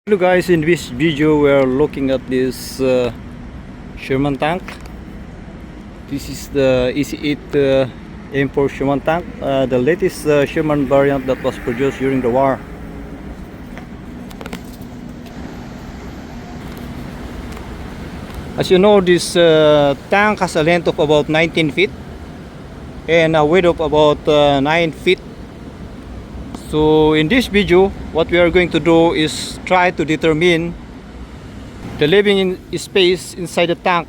Hello guys, in this video we are looking at this Sherman Tank. This is the EC8 Airforce Sherman Tank, the latest Sherman variant that was produced during the war. As you know, this tank has a length of about 19 feet and a width of about 9 feet. So in this video, what we are going to do is try to determine the living space inside the tank.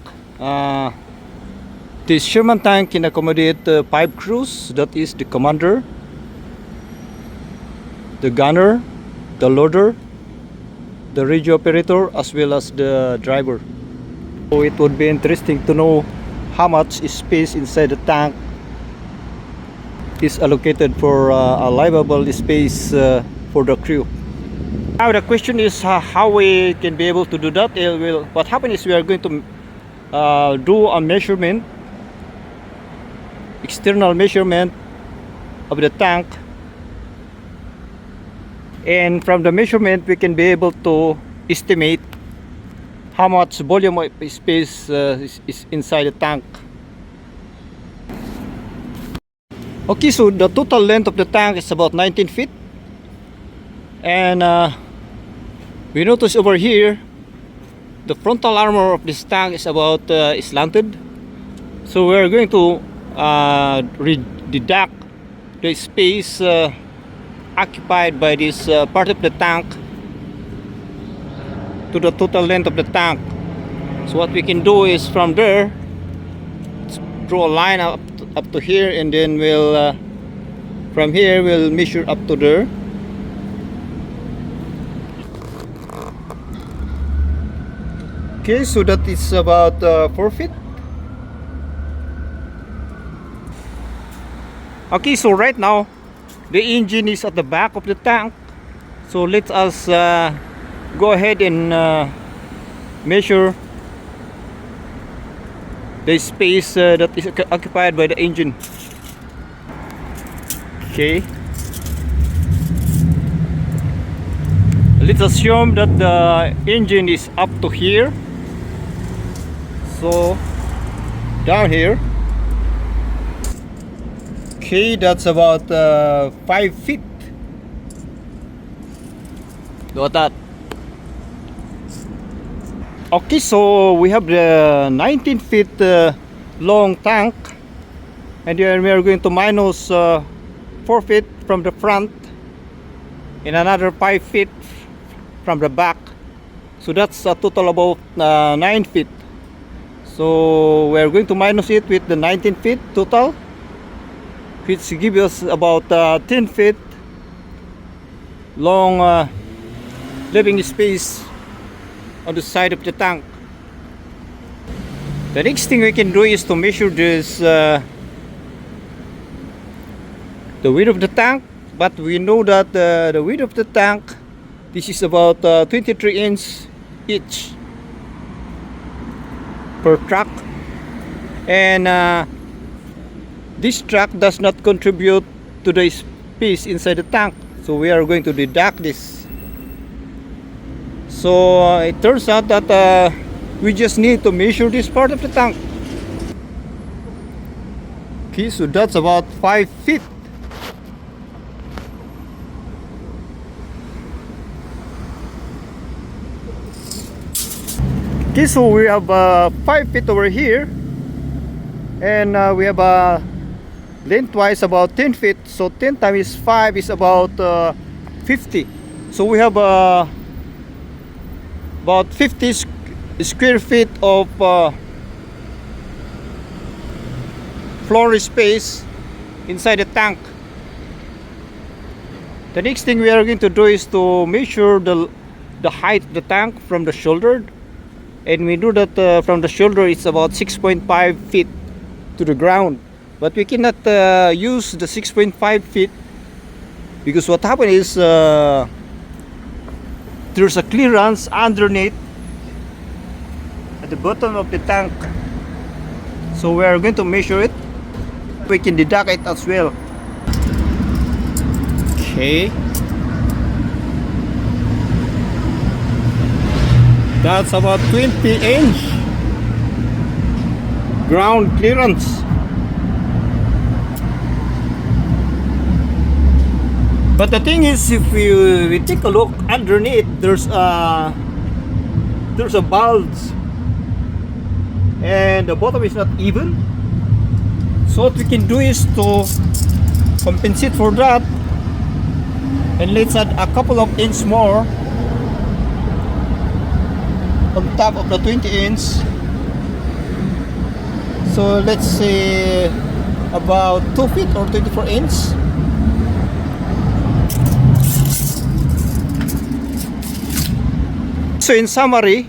This Sherman tank can accommodate 5 crews, that is the commander, the gunner, the loader, the radio operator, as well as the driver. So it would be interesting to know how much space inside the tank is allocated for a livable space for the crew. Now the question is how we can be able to do that. What happens is we are going to do a measurement, external measurement of the tank, and from the measurement we can be able to estimate how much volume of space is inside the tank. Okay, so the total length of the tank is about 19 feet, and we notice over here the frontal armor of this tank is about slanted. So we are going to deduct the space occupied by this part of the tank to the total length of the tank. So what we can do is from there draw a line up to here, and then we'll from here we'll measure up to there. Okay, so that is about 4 feet. Okay, so right now the engine is at the back of the tank, so let us go ahead and measure the space that is occupied by the engine. Okay, let's assume that the engine is up to here, so down here. Okay, that's about 5 feet. Look at that. Okay, so we have the 19 feet long tank, and then we are going to minus 4 feet from the front and another 5 feet from the back. So that's a total about 9 feet. So we are going to minus it with the 19 feet total, which gives us about 10 feet long living space on the side of the tank. The next thing we can do is to measure this the width of the tank, but we know that the width of the tank, this is about 23 inches each per track, and this track does not contribute to the space inside the tank, so we are going to deduct this. So it turns out that we just need to measure this part of the tank. Okay, so that's about 5 feet. Okay, so we have 5 feet over here, and we have lengthwise about 10 feet. So 10 times 5 is about 50. So we have about 50 square feet of floor space inside the tank. The next thing we are going to do is to measure the height of the tank from the shoulder, and we know that from the shoulder it's about 6.5 feet to the ground, but we cannot use the 6.5 feet because what happened is there's a clearance underneath at the bottom of the tank, so we are going to measure it. We can deduct it as well. Okay, That's about 20-inch ground clearance. But the thing is, if we take a look underneath, there's a bulge, and the bottom is not even. So what we can do is to compensate for that, and let's add a couple of inches more on top of the 20-inch. So let's say about 2 feet or 24 inches. So in summary,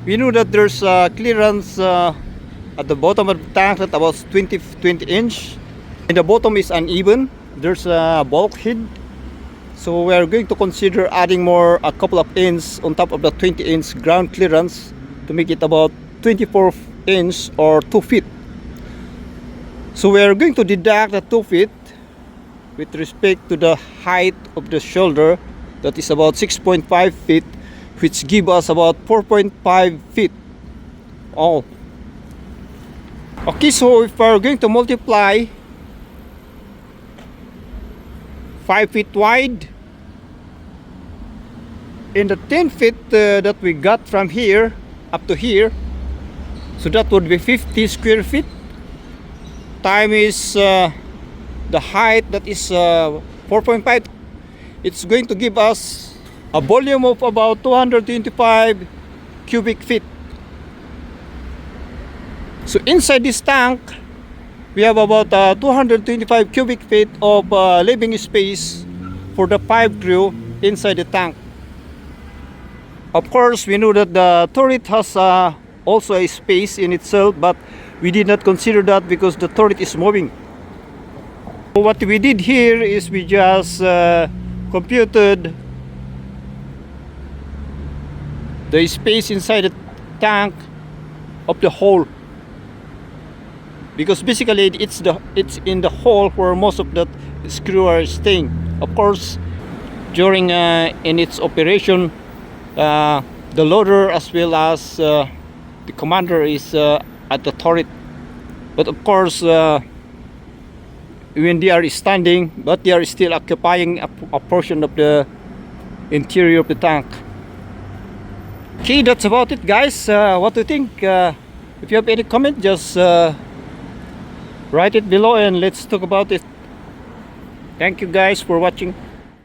we know that there's a clearance at the bottom of the tank at about 20 inch, and the bottom is uneven. There's a bulkhead, so we are going to consider adding more a couple of inches on top of the 20-inch ground clearance to make it about 24 inch or 2 feet. So we are going to deduct the 2 feet with respect to the height of the shoulder, that is about 6.5 feet, which give us about 4.5 feet all. Okay, so if we're going to multiply 5 feet wide in the 10 feet that we got from here up to here, so that would be 50 square feet times the height, that is 4.5. It's going to give us a volume of about 225 cubic feet. So inside this tank, we have about 225 cubic feet of living space for the 5 crew inside the tank. Of course, we know that the turret has also a space in itself, but we did not consider that because the turret is moving. So what we did here is we just computed the space inside the tank of the hole, because basically it's in the hole where most of the screw are staying. Of course, during in its operation, the loader as well as the commander is at the turret, but of course when they are standing, but they are still occupying a portion of the interior of the tank. Okay, that's about it, guys. What do you think? If you have any comment, just write it below and let's talk about it. Thank you guys for watching.